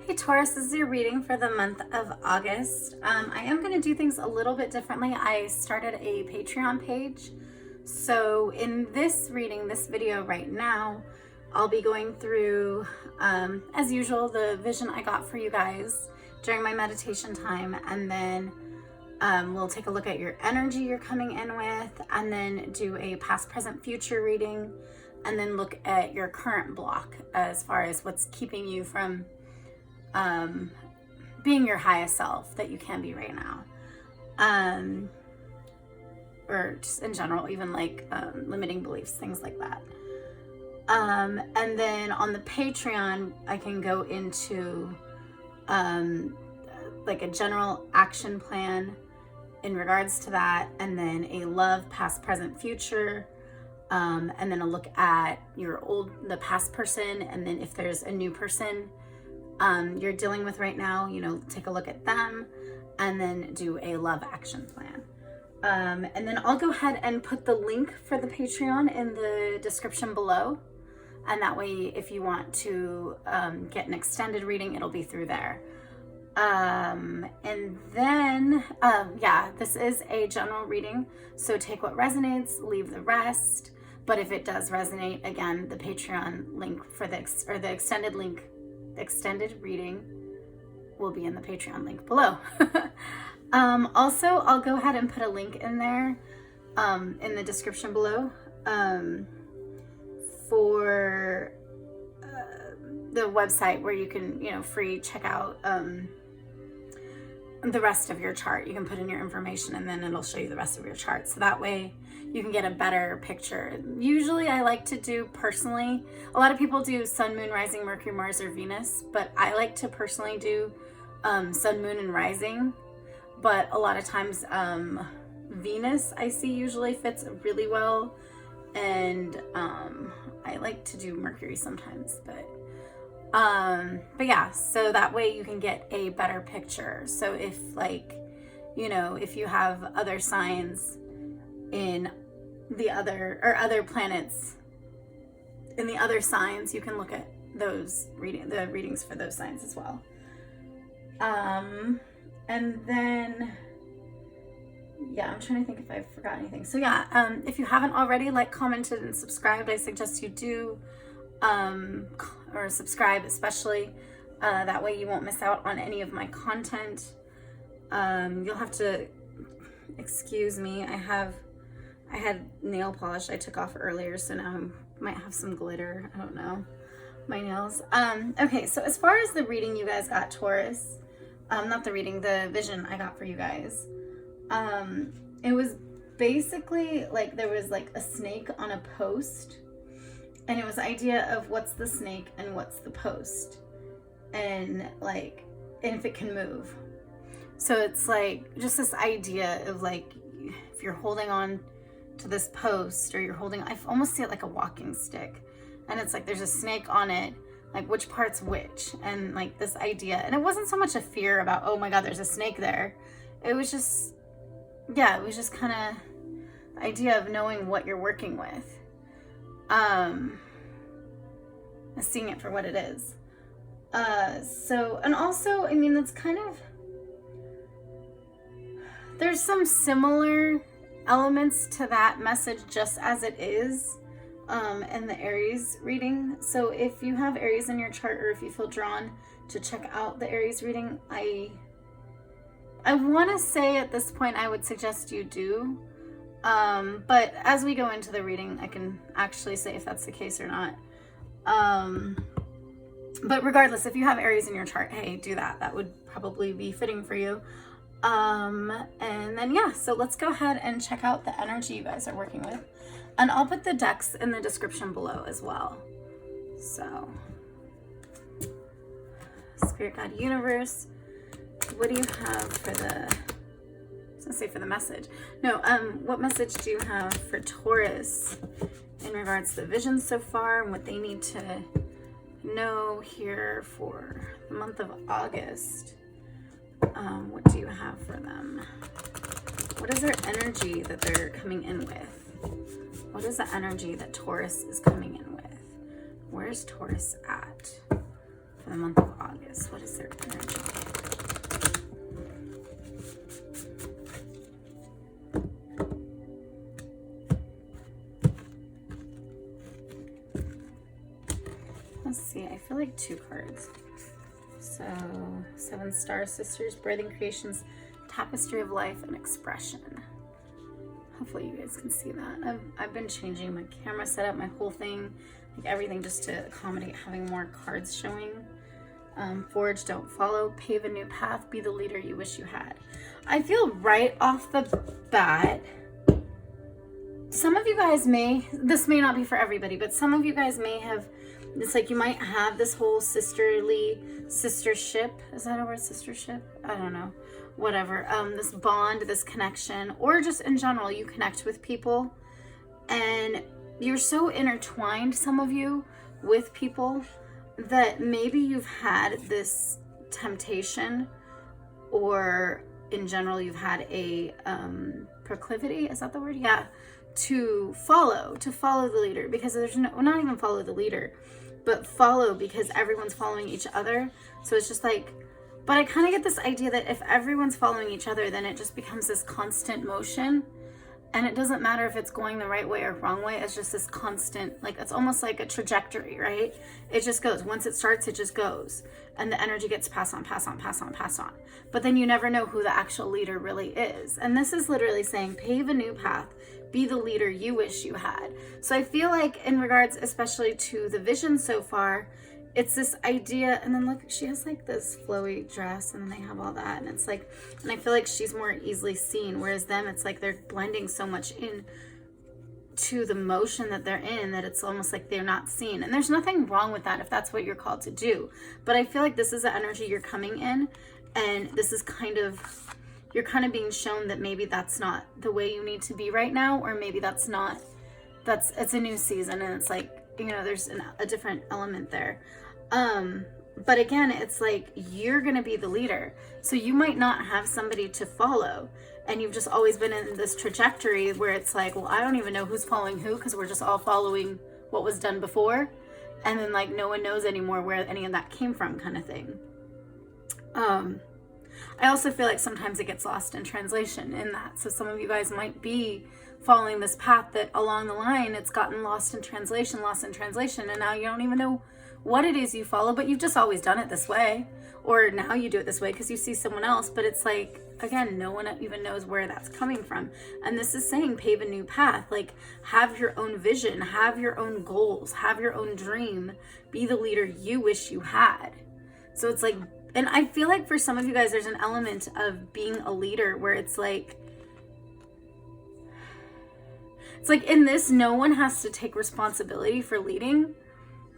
Hey Taurus, this is your reading for the month of August. I am going to do things a little bit differently. I started a Patreon page. So in this reading, this video right now, I'll be going through, as usual, the vision I got for you guys during my meditation time. And then we'll take a look at your energy you're coming in with, and then do a past, present, future reading, and then look at your current block as far as what's keeping you from being your highest self that you can be right now, or just in general, even like limiting beliefs, things like that. And then on the Patreon, I can go into like a general action plan in regards to that, and then a love, past, present, future, and then a look at the past person, and then if there's a new person you're dealing with right now, take a look at them, and then do a love action plan. And then I'll go ahead and put the link for the Patreon in the description below. And that way, if you want to get an extended reading, it'll be through there. And then, this is a general reading. So take what resonates, leave the rest. But if it does resonate, again, the Patreon link for the extended reading will be in the Patreon link below. Also, I'll go ahead and put a link in there in the description below for the website where you can, free check out the rest of your chart. You can put in your information and then it'll show you the rest of your chart. So that way you can get a better picture. Usually I like to do personally, a lot of people do sun, moon, rising, Mercury, Mars, or Venus, but I like to personally do sun, moon, and rising. But a lot of times Venus I see usually fits really well, and I like to do Mercury sometimes, but yeah, so that way you can get a better picture. So if if you have other signs in the other planets in the other signs, you can look at those readings for those signs as well. And then I'm trying to think if I forgot anything. So if you haven't already commented, and subscribed, I suggest you do, or subscribe especially. That way you won't miss out on any of my content. You'll have to excuse me. I had nail polish I took off earlier, so now I might have some glitter. I don't know, my nails. Okay, so as far as the reading you guys got, Taurus, not the reading, the vision I got for you guys, it was basically there was a snake on a post, and it was the idea of what's the snake and what's the post, and if it can move. So it's just this idea of if you're holding on to this post, or I almost see it like a walking stick, and it's there's a snake on it, which part's which, and this idea. And it wasn't so much a fear about, oh my god, there's a snake there. It was just kind of the idea of knowing what you're working with, seeing it for what it is. And also, that's kind of, there's some similar elements to that message just as it is in the Aries reading. So if you have Aries in your chart, or if you feel drawn to check out the Aries reading, I want to say at this point I would suggest you do, but as we go into the reading I can actually say if that's the case or not. But regardless, if you have Aries in your chart, hey, do that. That would probably be fitting for you. And then so let's go ahead and check out the energy you guys are working with, and I'll put the decks in the description below as well. So Spirit Guide Universe, what do you have for for the message? No, what message do you have for Taurus in regards to the vision so far, and what they need to know here for the month of August? What do you have for them? What is their energy that they're coming in with? What is the energy that Taurus is coming in with? Where's Taurus at? for the month of August. What is their energy? Let's see, I feel like 2 cards. So, 7 Star Sisters, Birthing Creations, Tapestry of Life and Expression. Hopefully you guys can see that. I've been changing my camera setup, my whole thing, like everything, just to accommodate having more cards showing. Forge, don't follow, pave a new path, be the leader you wish you had. I feel right off the bat, some of you guys may, this may not be for everybody, but some of you guys may have, it's like you might have this whole sistership. Is that a word, sistership? I don't know. Whatever. This bond, this connection, or just in general, you connect with people and you're so intertwined, some of you, with people that maybe you've had this temptation, or in general, you've had a proclivity. Is that the word? Yeah. To follow the leader, because there's no, well, not even follow the leader, but follow because everyone's following each other. So it's just like, but I kind of get this idea that if everyone's following each other, then it just becomes this constant motion, and it doesn't matter if it's going the right way or wrong way. It's just this constant, like, it's almost like a trajectory, right? It just goes. Once it starts, it just goes, and the energy gets passed on. But then you never know who the actual leader really is. And this is literally saying, pave a new path, be the leader you wish you had. So I feel like in regards, especially to the vision so far, it's this idea, and then look, she has like this flowy dress, and then they have all that, and it's like, and I feel like she's more easily seen, whereas them, it's like they're blending so much in to the motion that they're in that it's almost like they're not seen. And there's nothing wrong with that if that's what you're called to do. But I feel like this is the energy you're coming in, and this is kind of, you're kind of being shown that maybe that's not the way you need to be right now, or maybe that's not, it's a new season, and it's like, you know, there's a different element there. But again, it's like, you're going to be the leader. So you might not have somebody to follow, and you've just always been in this trajectory where it's like, well, I don't even know who's following who, because we're just all following what was done before. And then like, no one knows anymore where any of that came from, kind of thing. I also feel like sometimes it gets lost in translation in that. So some of you guys might be following this path that along the line, it's gotten lost in translation, and now you don't even know what it is you follow, but you've just always done it this way, or now you do it this way because you see someone else. But it's like, again, no one even knows where that's coming from. And this is saying pave a new path, like have your own vision, have your own goals, have your own dream, be the leader you wish you had. So it's like, and I feel like for some of you guys, there's an element of being a leader where it's like in this, no one has to take responsibility for leading.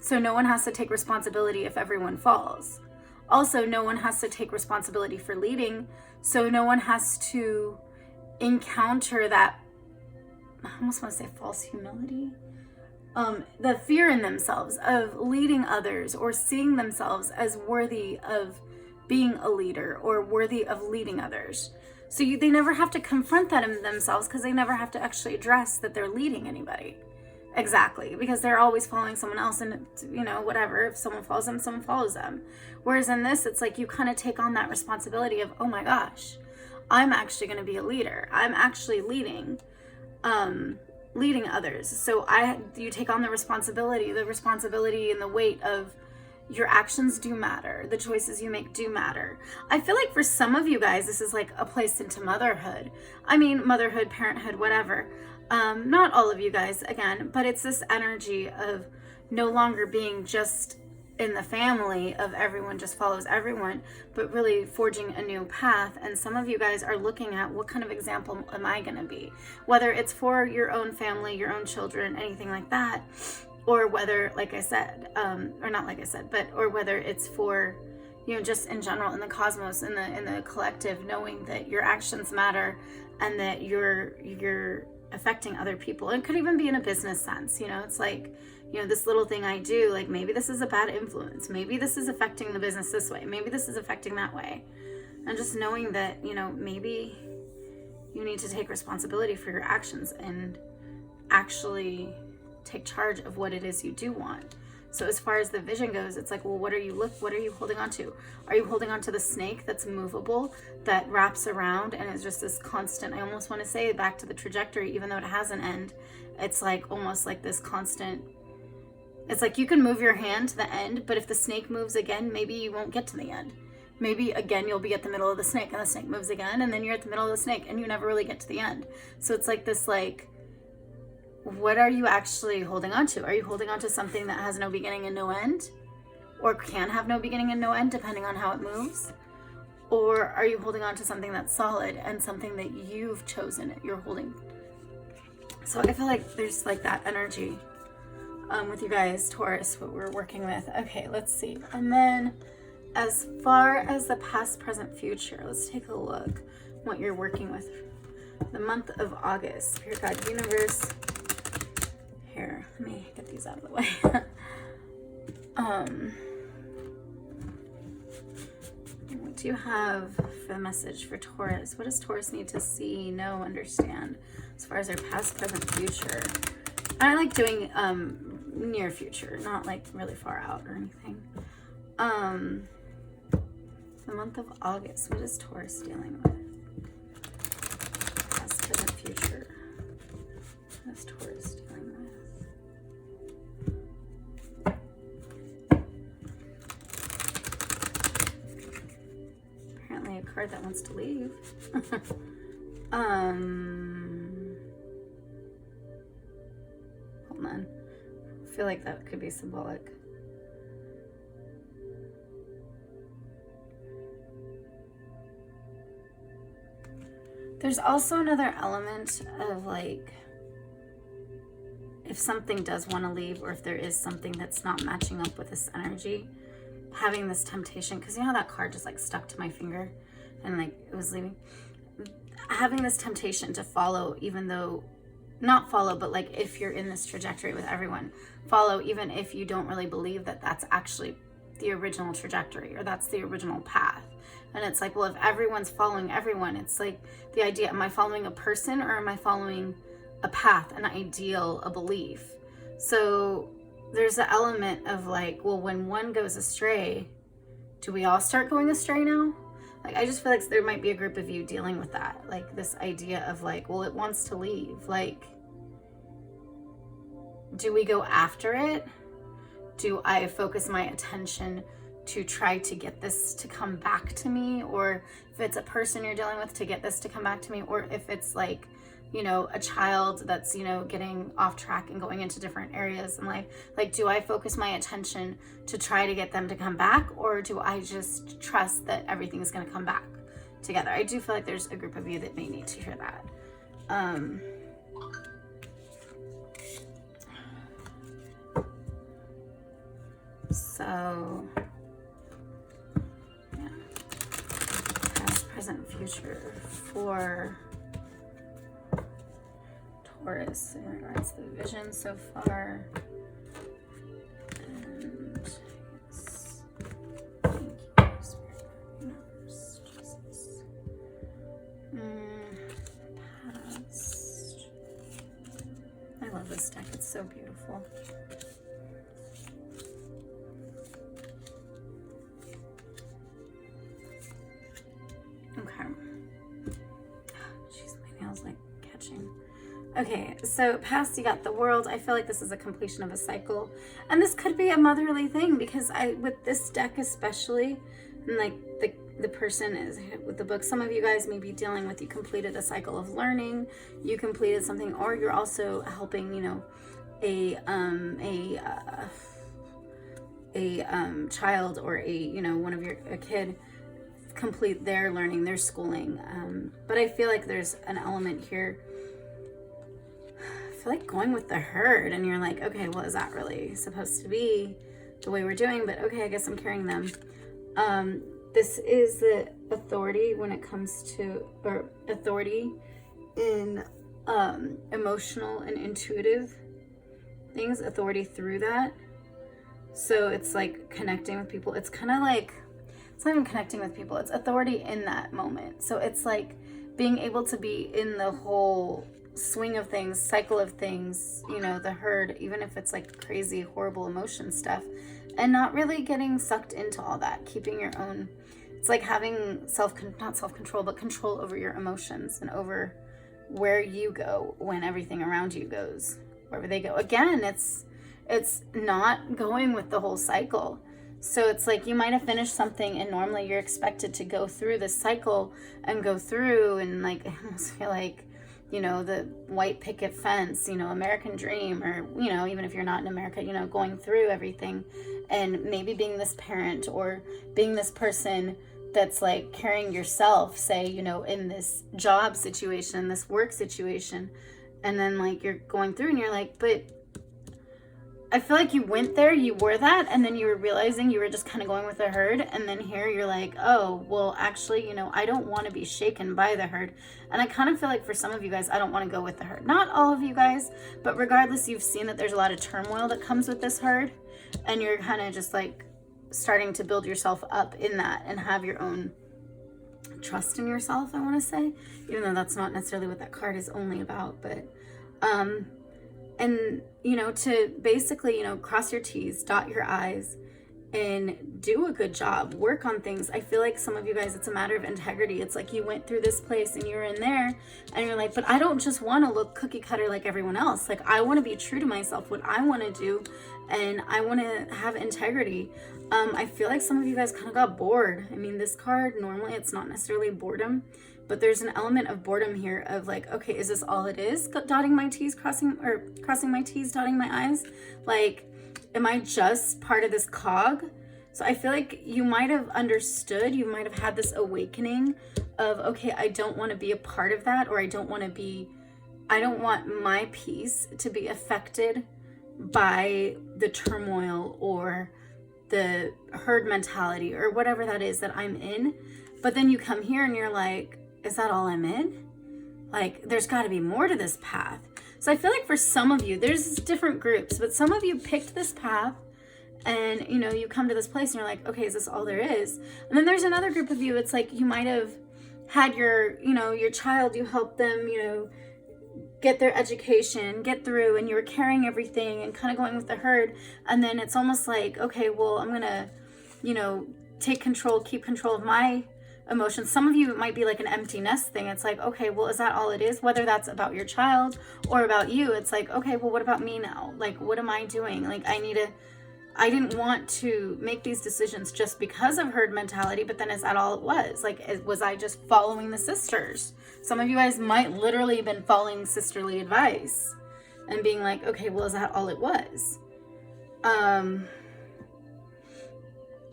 So no one has to take responsibility if everyone falls. Also, no one has to take responsibility for leading. So no one has to encounter that, I almost want to say false humility. The fear in themselves of leading others, or seeing themselves as worthy of being a leader or worthy of leading others. So they never have to confront that in themselves, because they never have to actually address that they're leading anybody. Exactly, because they're always following someone else, and you know, whatever, if someone follows them, someone follows them. Whereas in this, it's like you kind of take on that responsibility of, oh my gosh, I'm actually going to be a leader. I'm actually leading others. So you take on the responsibility and the weight of your actions do matter. The choices you make do matter. I feel like for some of you guys, this is like a place into motherhood. I mean, motherhood, parenthood, whatever. Not all of you guys, again, but it's this energy of no longer being just in the family of everyone just follows everyone, but really forging a new path. And some of you guys are looking at, what kind of example am I going to be? Whether it's for your own family, your own children, anything like that, or whether, like I said, or not like I said, but, or whether it's for, you know, just in general, in the cosmos, in the collective, knowing that your actions matter and that you're affecting other people. It could even be in a business sense, you know, it's like, you know, this little thing I do, like maybe this is a bad influence, maybe this is affecting the business this way, maybe this is affecting that way. And just knowing that, you know, maybe you need to take responsibility for your actions and actually take charge of what it is you do want. So as far as the vision goes, it's like, well, what are you holding on to? Are you holding on to the snake that's movable, that wraps around and is just this constant, I almost want to say back to the trajectory, even though it has an end, it's like almost like this constant, it's like you can move your hand to the end, but if the snake moves again, maybe you won't get to the end. Maybe again, you'll be at the middle of the snake and the snake moves again, and then you're at the middle of the snake and you never really get to the end. So it's like this, like, what are you actually holding on to? Are you holding on to something that has no beginning and no end? Or can have no beginning and no end, depending on how it moves? Or are you holding on to something that's solid and something that you've chosen you're holding? So I feel like there's like that energy with you guys, Taurus, what we're working with. Okay, let's see. And then as far as the past, present, future, let's take a look what you're working with. The month of August, Spirit Guide Universe. Here, let me get these out of the way. What do you have for the message for Taurus? What does Taurus need to see, know, understand as far as their past, present, future? I like doing near future, not like really far out or anything. The month of August, what is Taurus dealing with? Past, present, future. What is Taurus dealing with? Apparently a card that wants to leave. Hold on. I feel like that could be symbolic. There's also another element of like, if something does want to leave, or if there is something that's not matching up with this energy, having this temptation, because you know how that card just like stuck to my finger and like it was leaving? Having this temptation to follow, even though, not follow, but like if you're in this trajectory with everyone, follow even if you don't really believe that that's actually the original trajectory or that's the original path. And it's like, well, if everyone's following everyone, it's like the idea, am I following a person or am I following a path, an ideal, a belief? So there's the element of like, well, when one goes astray, do we all start going astray now? Like, I just feel like there might be a group of you dealing with that. Like this idea of like, well, it wants to leave. Like, do we go after it? Do I focus my attention to try to get this to come back to me? Or if it's a person you're dealing with, to get this to come back to me? Or if it's like, you know, a child that's, you know, getting off track and going into different areas in life, like, do I focus my attention to try to get them to come back? Or do I just trust that everything's going to come back together? I do feel like there's a group of you that may need to hear that. So yeah, past, present, future for Taurus in regards to the vision so far. And yes, thank you, Spirit Universe, Jesus. Past. I love this deck, it's so beautiful. Okay. Jeez, my nails like catching. Okay, so past, you got the World. I feel like this is a completion of a cycle. And this could be a motherly thing, because with this deck especially, and like the person is with the book, some of you guys may be dealing with, you completed a cycle of learning, you completed something, or you're also helping, you know, a child or a kid complete their learning, their schooling. But I feel like there's an element here, I feel like going with the herd, and you're like, okay, well, is that really supposed to be the way we're doing? But okay, I guess I'm carrying them. This is the authority when it comes to, or authority in emotional and intuitive things, authority through that. So it's like connecting with people. It's kind of like, it's not even connecting with people, it's authority in that moment. So it's like being able to be in the whole swing of things, cycle of things, you know, the herd, even if it's like crazy, horrible emotion stuff, and not really getting sucked into all that, keeping your own, it's like having not self-control, but control over your emotions and over where you go when everything around you goes, wherever they go. Again, it's not going with the whole cycle. So it's like you might have finished something and normally you're expected to go through this cycle and go through and like, I almost feel like, you know, the white picket fence, you know, American dream, or, you know, even if you're not in America, you know, going through everything and maybe being this parent or being this person that's like carrying yourself, say, you know, in this job situation, this work situation, and then like you're going through and you're like, but I feel like you went there, you were that, and then you were realizing you were just kind of going with the herd, and then here you're like, oh, well, actually, you know, I don't want to be shaken by the herd. And I kind of feel like for some of you guys, I don't want to go with the herd. Not all of you guys, but regardless, you've seen that there's a lot of turmoil that comes with this herd, and you're kind of just like starting to build yourself up in that and have your own trust in yourself, I want to say, even though that's not necessarily what that card is only about, but and, you know, to basically, you know, cross your T's, dot your I's, and do a good job, work on things. I feel like some of you guys, it's a matter of integrity. It's like you went through this place and you're in there and you're like, but I don't just want to look cookie cutter like everyone else. Like, I want to be true to myself, what I want to do, and I want to have integrity. I feel like some of you guys kind of got bored. I mean, this card, normally it's not necessarily boredom, but there's an element of boredom here of like, okay, is this all it is? Dotting my T's, crossing my T's, dotting my I's? Like, am I just part of this cog? So I feel like you might have understood, you might have had this awakening of, okay, I don't want to be a part of that, or I don't want my peace to be affected by the turmoil or the herd mentality or whatever that is that I'm in. But then you come here and you're like, is that all I'm in? Like, there's got to be more to this path. So I feel like for some of you, there's different groups, but some of you picked this path and, you know, you come to this place and you're like, okay, is this all there is? And then there's another group of you, it's like you might have had your, you know, your child, you helped them, you know, get their education, get through, and you were carrying everything and kind of going with the herd. And then it's almost like, okay, well, I'm going to, you know, take control, keep control of my emotions. Some of you, it might be like an empty nest thing. It's like, okay, well, is that all it is? Whether that's about your child or about you, it's like, okay, well, what about me now? Like, what am I doing? Like, I didn't want to make these decisions just because of herd mentality, but then is that all it was? Like, was I just following the sisters? Some of you guys might literally have been following sisterly advice and being like, okay, well, is that all it was? And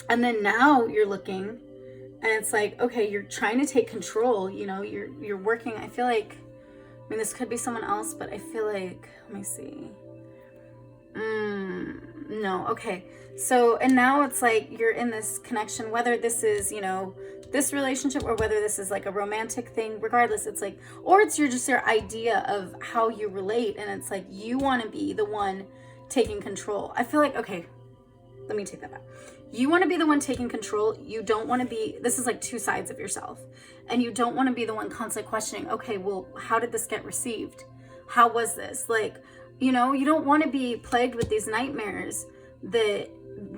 then now you're looking and it's like, okay, you're trying to take control, you know, you're working. I feel like, I mean, this could be someone else, but I feel like, let me see. No, okay. So, and now it's like you're in this connection, whether this is, you know, this relationship or whether this is like a romantic thing, regardless, it's like, or it's your idea of how you relate. And it's like, you want to be the one taking control. I feel like, okay, let me take that back. You want to be the one taking control. You don't want to be, this is like two sides of yourself. And you don't want to be the one constantly questioning, okay, well, how did this get received? How was this? Like, you know, you don't want to be plagued with these nightmares that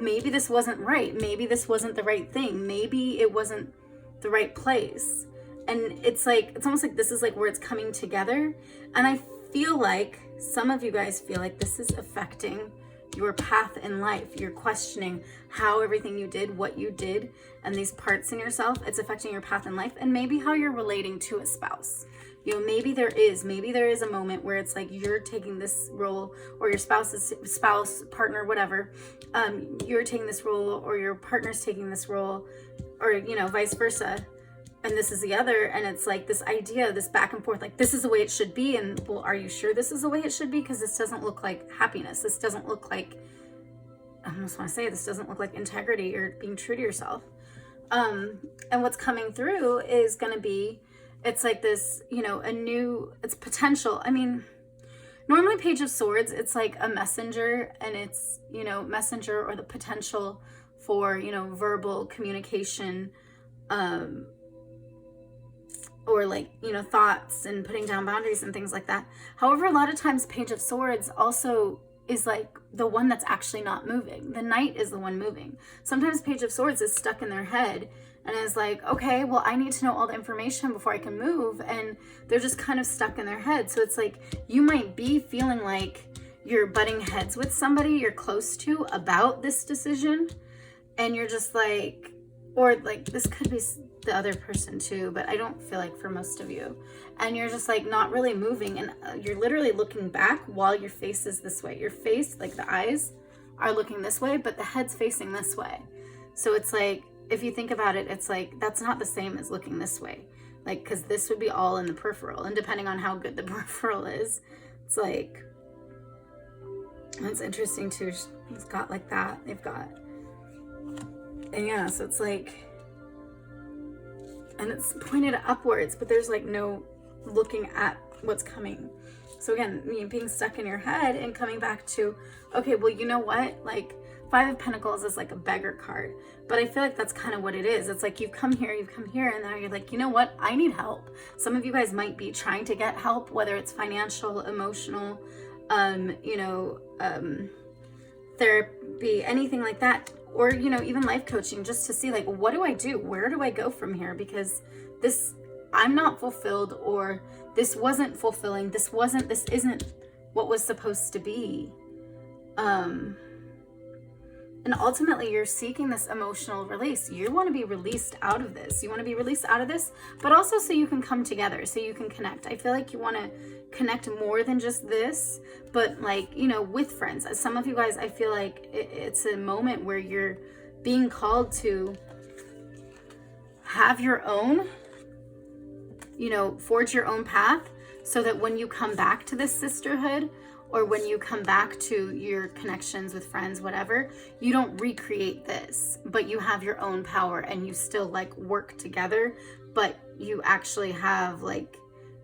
maybe this wasn't right. Maybe this wasn't the right thing. Maybe it wasn't the right place. And it's like, it's almost like this is like where it's coming together. And I feel like some of you guys feel like this is affecting your path in life. You're questioning how everything you did, what you did, and these parts in yourself, it's affecting your path in life, and maybe how you're relating to a spouse. You know, maybe there is a moment where it's like you're taking this role, or your spouse, partner, whatever, you're taking this role, or your partner's taking this role, or, you know, vice versa. And this is the other, and it's like this idea, this back and forth, like this is the way it should be. And well, are you sure this is the way it should be? Because this doesn't look like happiness. This doesn't look like, I almost want to say, this doesn't look like integrity or being true to yourself. And what's coming through is going to be, it's like this, you know, it's potential. I mean, normally Page of Swords, it's like a messenger, and it's, you know, messenger or the potential for, you know, verbal communication, or like, you know, thoughts and putting down boundaries and things like that. However, a lot of times Page of Swords also is like the one that's actually not moving. The Knight is the one moving. Sometimes Page of Swords is stuck in their head and is like, okay, well, I need to know all the information before I can move. And they're just kind of stuck in their head. So it's like, you might be feeling like you're butting heads with somebody you're close to about this decision. And you're just like, or like, this could be the other person too, but I don't feel like for most of you. And you're just like not really moving, and you're literally looking back while your face is this way. Your face, like the eyes are looking this way, but the head's facing this way. So it's like, if you think about it, it's like, that's not the same as looking this way. Like, because this would be all in the peripheral, and depending on how good the peripheral is, it's like, that's interesting too. It's got like that. They've got, and yeah, so it's like, and it's pointed upwards, but there's like no looking at what's coming. So again, you being stuck in your head and coming back to, okay, well, you know what? Like, Five of Pentacles is like a beggar card, but I feel like that's kind of what it is. It's like, you've come here, and now you're like, you know what? I need help. Some of you guys might be trying to get help, whether it's financial, emotional, therapy, anything like that. Or, you know, even life coaching, just to see like, what do I do? Where do I go from here? Because this, I'm not fulfilled, or this wasn't fulfilling. This isn't what was supposed to be. And ultimately you're seeking this emotional release. You want to be released out of this. You want to be released out of this, but also so you can come together, so you can connect. I feel like you want to connect more than just this, but like, you know, with friends. Some of you guys, I feel like it's a moment where you're being called to have your own, you know, forge your own path, so that when you come back to this sisterhood, or when you come back to your connections with friends, whatever, you don't recreate this, but you have your own power, and you still like work together, but you actually have like,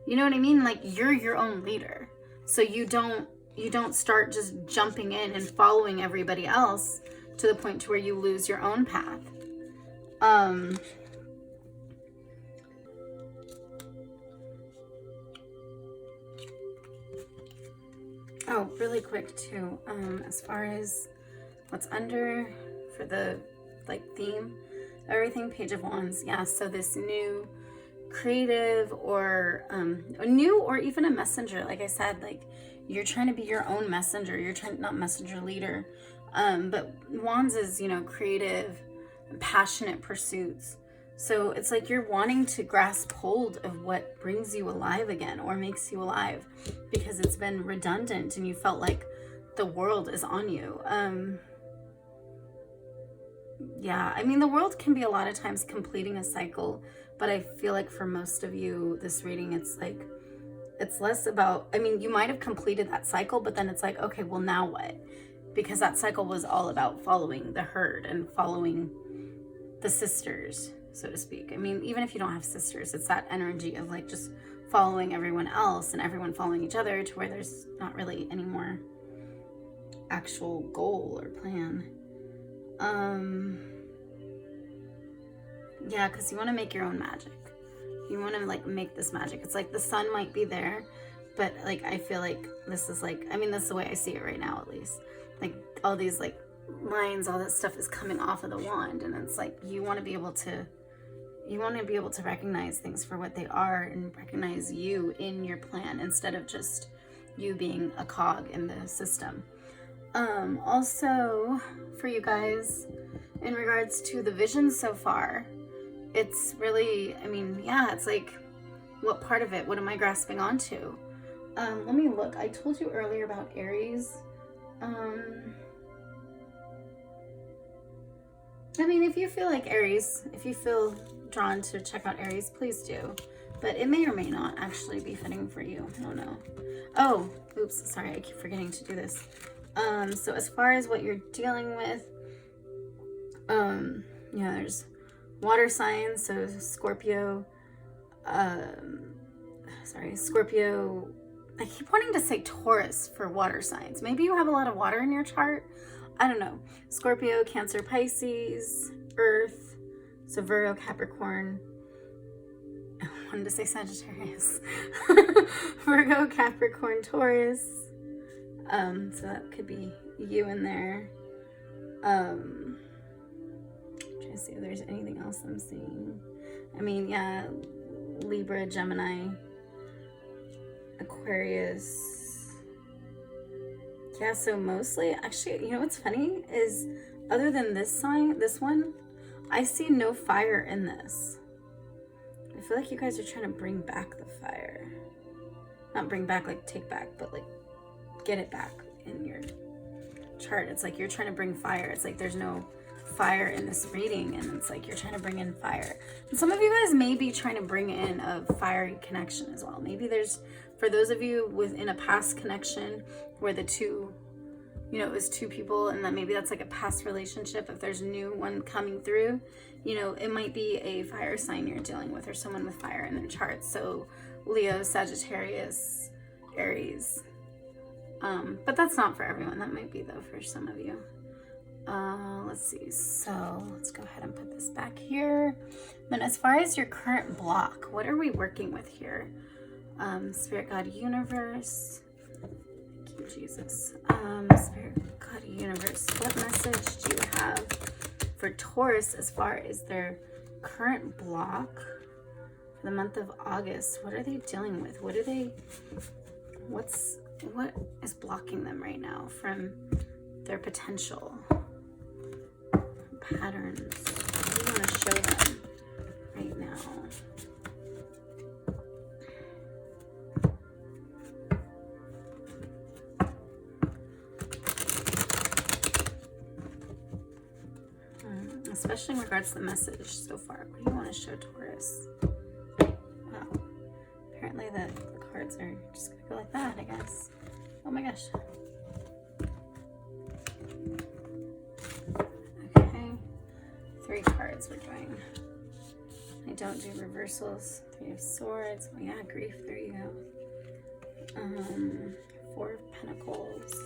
you know what I mean? Like, you're your own leader. So you don't start just jumping in and following everybody else to the point to where you lose your own path. Oh, really quick too, as far as what's under for the like theme, everything, Page of Wands. Yeah, so this new creative, or a new, or even a messenger, like I said, like you're trying to be your own messenger. You're trying, not messenger, leader, but Wands is, you know, creative, passionate pursuits. So it's like you're wanting to grasp hold of what brings you alive again, or makes you alive, because it's been redundant and you felt like the world is on you. Yeah, I mean, the world can be a lot of times completing a cycle, but I feel like for most of you, this reading, it's like, it's less about, I mean, you might have completed that cycle, but then it's like, okay, well, now what? Because that cycle was all about following the herd and following the sisters, so to speak. I mean, even if you don't have sisters, it's that energy of like just following everyone else and everyone following each other, to where there's not really any more actual goal or plan. Yeah, because you want to make your own magic. You want to like make this magic. It's like the sun might be there, but like I feel like this is like, I mean, that's the way I see it right now, at least. Like all these like lines, all that stuff is coming off of the wand, and it's like you want to be able to recognize things for what they are, and recognize you in your plan, instead of just you being a cog in the system. Also for you guys, in regards to the vision so far, it's really, I mean, yeah, it's like, what part of it, what am I grasping onto? Let me look. I told you earlier about Aries. I mean, if you feel like Aries, if you feel drawn to check out Aries, please do. But it may or may not actually be fitting for you. I don't know. Oh, oops, sorry, I keep forgetting to do this. So as far as what you're dealing with, yeah, there's water signs, so Scorpio, Scorpio, I keep wanting to say Taurus for water signs. Maybe you have a lot of water in your chart. I don't know. Scorpio, Cancer, Pisces, Earth, so Virgo, Capricorn. wanted to say Sagittarius. Virgo, Capricorn, Taurus. So that could be you in there. Trying to see if there's anything else I'm seeing. I mean, yeah, Libra, Gemini, Aquarius. Yeah, so mostly, actually, you know what's funny is, other than this sign, this one, I see no fire in this. I feel like you guys are trying to bring back the fire. Not bring back, like take back, but like get it back in your chart. It's like you're trying to bring fire. It's like there's no fire in this reading, and it's like you're trying to bring in fire. And some of you guys may be trying to bring in a fiery connection as well. Maybe there's, for those of you within a past connection where the two, you know, it was two people, and that maybe that's like a past relationship. If there's a new one coming through, you know, it might be a fire sign you're dealing with, or someone with fire in their chart. So Leo, Sagittarius, Aries. But that's not for everyone. That might be though for some of you. Let's see. So let's go ahead and put this back here. Then as far as your current block, what are we working with here? Spirit, God, Universe. Thank you, Jesus. Spirit, God, Universe. What message do you have for Taurus as far as their current block for the month of August? What are they dealing with? What is blocking them right now from their potential? Patterns. What do you want to show them right now? Especially in regards to the message so far. What do you want to show Taurus? Wow. Apparently the cards are just going to go like that, I guess. Oh my gosh. Okay. 3 cards we're doing. I don't do reversals. 3 of Swords. Oh yeah, grief. There you go. 4 of Pentacles.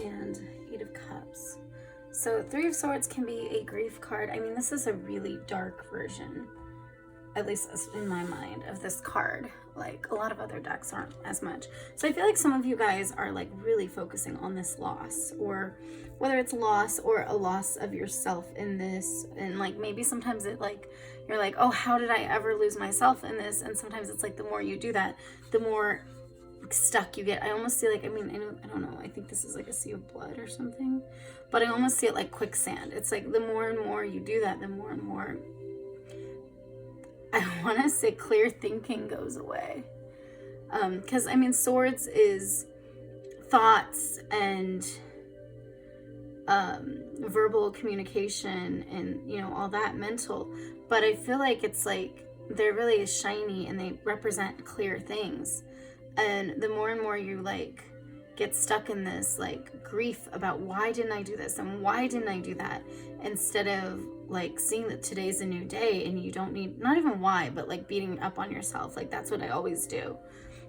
And 8 of Cups. So 3 of Swords can be a grief card. I mean, this is a really dark version, at least in my mind, of this card. Like, a lot of other decks aren't as much. So I feel like some of you guys are like really focusing on this loss, or whether it's loss or a loss of yourself in this. And like, maybe sometimes it like, you're like, oh, how did I ever lose myself in this? And sometimes it's like, the more you do that, the more stuck you get. I almost see like, I mean, I don't know, I think this is like a sea of blood or something, but I almost see it like quicksand. It's like the more and more you do that, the more and more, I want to say, clear thinking goes away. Because I mean, Swords is thoughts and verbal communication and, you know, all that mental, but I feel like it's like they're really shiny and they represent clear things. And the more and more you like get stuck in this like grief about why didn't I do this and why didn't I do that, instead of like seeing that today's a new day and you don't need, not even why, but like beating up on yourself. Like, that's what I always do.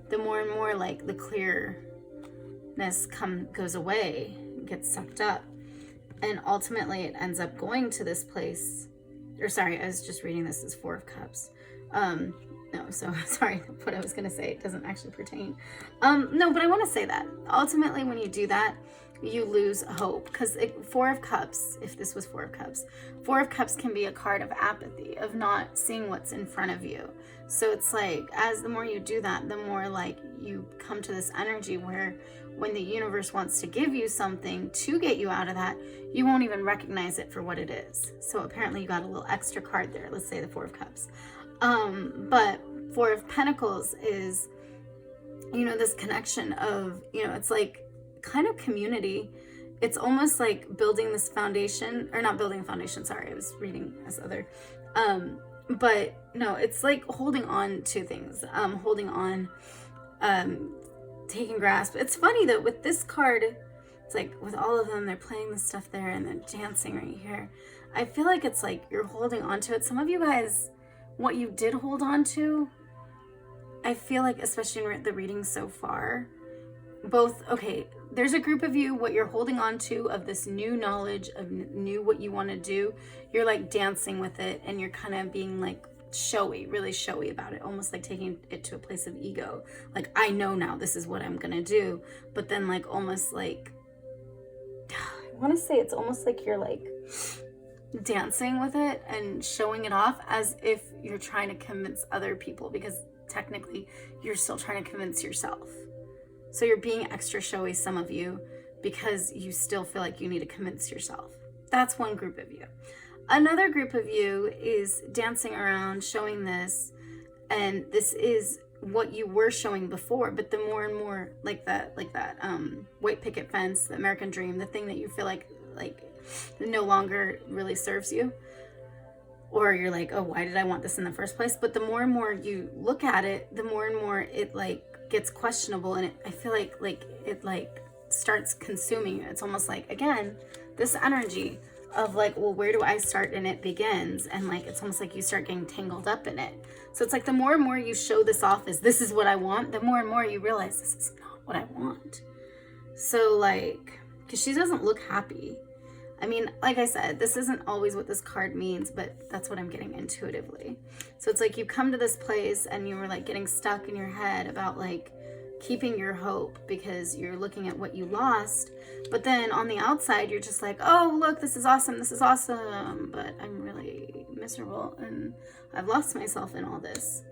The more and more like the clearness goes away, gets sucked up, and ultimately it ends up going to this place. Or sorry, I was just reading this as 4 of Cups. No, so sorry, what I was going to say, it doesn't actually pertain. No, but I want to say that ultimately when you do that, you lose hope, because 4 of Cups, if this was 4 of Cups, 4 of Cups can be a card of apathy, of not seeing what's in front of you. So it's like, as the more you do that, the more like you come to this energy where when the universe wants to give you something to get you out of that, you won't even recognize it for what it is. So apparently you got a little extra card there. Let's say the 4 of Cups. But 4 of Pentacles is, you know, this connection of, you know, it's like kind of community. It's almost like building this foundation, or not building a foundation, sorry, I was reading this other, but no, it's like holding on to things, holding on, taking grasp. It's funny though, with this card, it's like with all of them, they're playing this stuff there and then dancing right here. I feel like it's like you're holding on to it. Some of you guys, what you did hold on to, I feel like, especially in the reading so far, both, okay, there's a group of you, what you're holding on to of this new knowledge of new what you want to do, you're like dancing with it and you're kind of being like showy, really showy about it, almost like taking it to a place of ego. Like, I know now this is what I'm gonna do. But then like almost like, I want to say it's almost like you're like dancing with it and showing it off as if you're trying to convince other people, because technically you're still trying to convince yourself. So you're being extra showy, some of you, because you still feel like you need to convince yourself. That's one group of you. Another group of you is dancing around, showing this, and this is what you were showing before, but the more and more like that white picket fence, the American dream, the thing that you feel like no longer really serves you, or you're like, oh, why did I want this in the first place? But the more and more you look at it, the more and more it like gets questionable, and I feel like it like starts consuming you. It's almost like, again, this energy of like, well, where do I start and it begins? And like, it's almost like you start getting tangled up in it. So it's like the more and more you show this off as this is what I want, the more and more you realize this is not what I want. So like, because she doesn't look happy. I mean, like I said, this isn't always what this card means, but that's what I'm getting intuitively. So it's like you come to this place and you were like getting stuck in your head about like keeping your hope because you're looking at what you lost. But then on the outside, you're just like, oh, look, this is awesome. This is awesome. But I'm really miserable and I've lost myself in all this.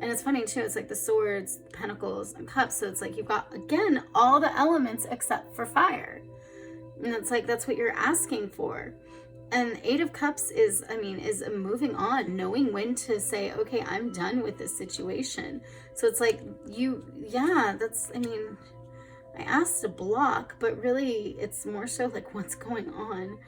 And it's funny too. It's like the swords, pentacles, and cups. So it's like you've got, again, all the elements except for fire. And it's like, that's what you're asking for. And Eight of Cups is moving on, knowing when to say, okay, I'm done with this situation. So it's like I asked to block, but really it's more so like what's going on.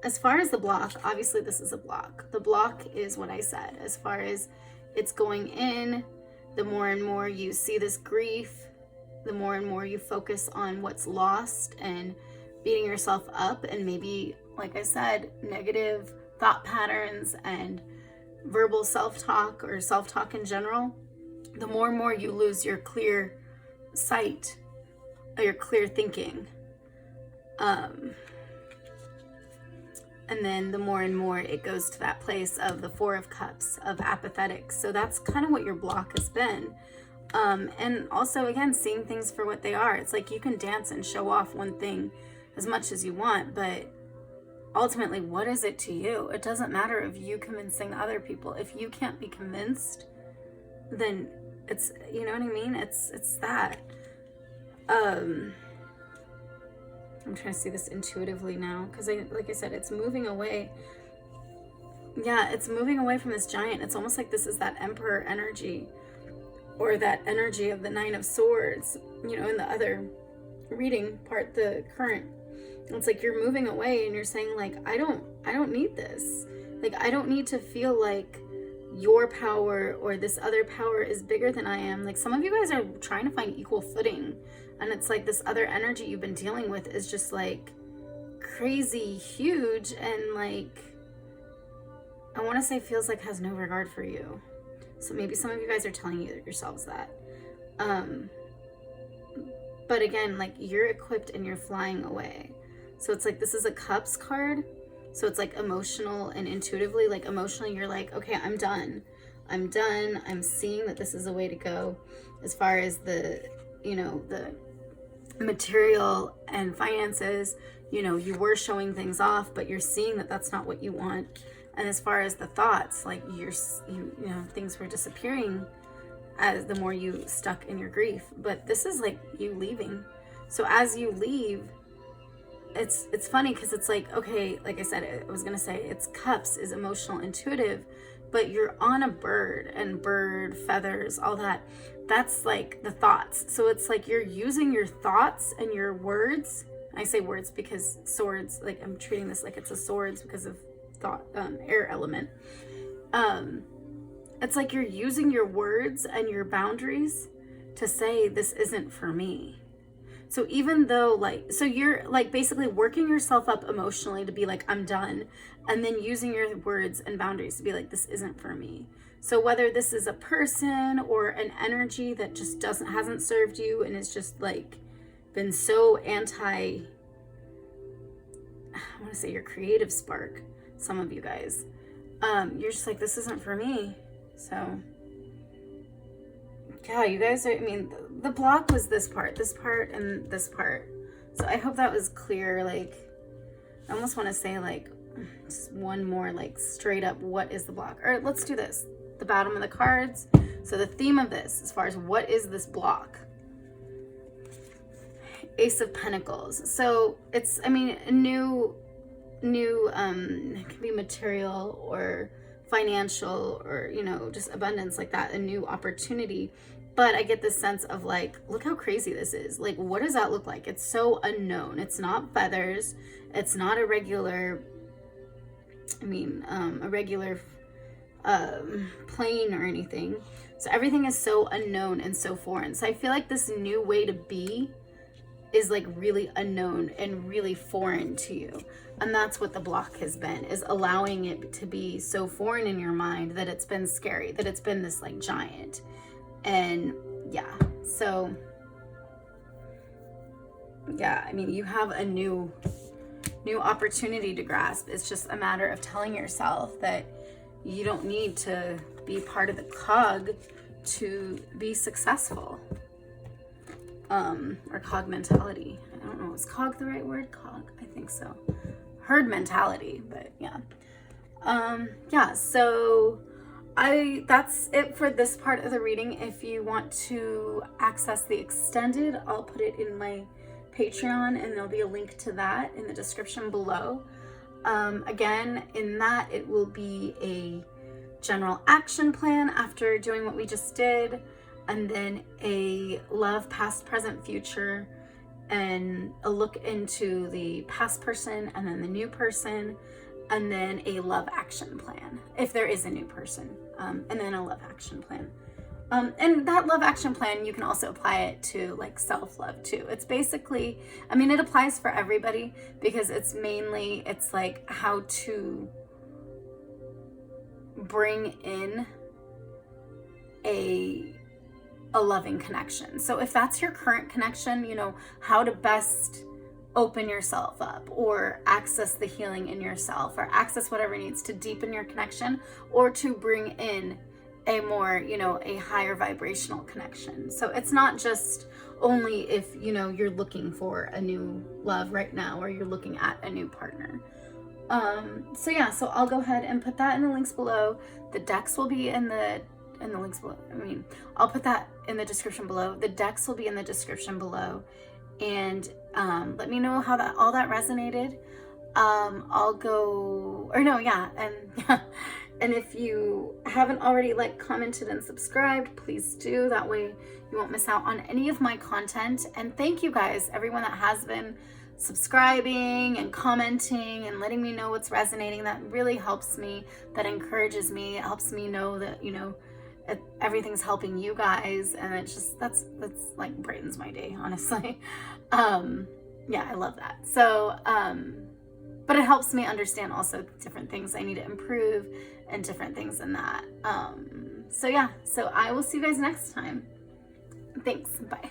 As far as the block, obviously this is a block. The block is what I said. As far as it's going in, the more and more you see this grief, the more and more you focus on what's lost and beating yourself up, and maybe, like I said, negative thought patterns and verbal self-talk or self-talk in general, the more and more you lose your clear sight or your clear thinking. And then the more and more it goes to that place of the Four of Cups, of apathetic. So that's kind of what your block has been. And also, again, seeing things for what they are. It's like you can dance and show off one thing as much as you want, but ultimately, what is it to you? It doesn't matter if you convincing other people. If you can't be convinced, then it's, you know what I mean? It's that. I'm trying to see this intuitively now, because like I said, it's moving away. Yeah, it's moving away from this giant. It's almost like this is that Emperor energy, or that energy of the Nine of Swords, you know, in the other reading part, the current. It's like you're moving away and you're saying like, I don't need this. Like, I don't need to feel like your power or this other power is bigger than I am. Like, some of you guys are trying to find equal footing, and it's like this other energy you've been dealing with is just like crazy huge, and like, I want to say feels like has no regard for you. So maybe some of you guys are telling yourselves that. But again, like, you're equipped and you're flying away. So it's like, this is a Cups card. So it's like emotional and intuitively, like emotionally, you're like, okay, I'm done. I'm done. I'm seeing that this is a way to go. As far as the, you know, the material and finances, you know, you were showing things off, but you're seeing that that's not what you want. And as far as the thoughts, like you know, things were disappearing as the more you stuck in your grief. But this is like you leaving. So as you leave, it's funny because it's like, okay, like I said, I was gonna say it's Cups is emotional, intuitive, but you're on a bird, and bird feathers, all that, that's like the thoughts. So it's like you're using your thoughts and your words. I say words because swords, like I'm treating this like it's a swords because of thought, air element. It's like you're using your words and your boundaries to say this isn't for me. So even though like, so you're like basically working yourself up emotionally to be like, I'm done. And then using your words and boundaries to be like, this isn't for me. So whether this is a person or an energy that just hasn't served you and is just like been so I want to say your creative spark, some of you guys, you're just like, this isn't for me. So yeah, you guys are, I mean, the block was this part, and this part. So I hope that was clear. Like, I almost want to say like just one more like straight up, what is the block? All right, let's do this. The bottom of the cards. So the theme of this, as far as what is this block? Ace of Pentacles. So it's, I mean, a new, it can be material or financial or, you know, just abundance like that, a new opportunity. But I get this sense of like, look how crazy this is. Like, what does that look like? It's so unknown. It's not feathers. It's not a regular, I mean, a regular plane or anything. So everything is so unknown and so foreign. So I feel like this new way to be is like really unknown and really foreign to you. And that's what the block has been, is allowing it to be so foreign in your mind that it's been scary, that it's been this like giant. And yeah, so yeah, I mean, you have a new opportunity to grasp. It's just a matter of telling yourself that you don't need to be part of the cog to be successful. Or cog mentality. I don't know, is cog the right word? Cog, I think so. Herd mentality, but yeah. Yeah, so that's it for this part of the reading. If you want to access the extended, I'll put it in my Patreon, and there'll be a link to that in the description below. Again, in that it will be a general action plan after doing what we just did, and then a love, past, present, future, and a look into the past person and then the new person, and then a love action plan if there is a new person, and then a love action plan. And that love action plan, you can also apply it to like self-love too. It's basically, I mean, it applies for everybody because it's like how to bring in a loving connection. So if that's your current connection, you know, how to best open yourself up or access the healing in yourself or access whatever needs to deepen your connection or to bring in a more, you know, a higher vibrational connection. So it's not just only if, you know, you're looking for a new love right now or you're looking at a new partner. So yeah, so I'll go ahead and put that in the links below. The decks will be in the links below. I mean, I'll put that in the description below. The decks will be in the description below. And let me know how all that resonated. I'll go, or no, yeah, and if you haven't already like, commented, and subscribed, please do. That way you won't miss out on any of my content. And thank you guys, everyone that has been subscribing and commenting and letting me know what's resonating. That really helps me. That encourages me. It helps me know that, you know, everything's helping you guys, and it's just that's like brightens my day, honestly. Yeah, I love that. So but it helps me understand also different things I need to improve and different things in that. So yeah, so I will see you guys next time. Thanks. Bye.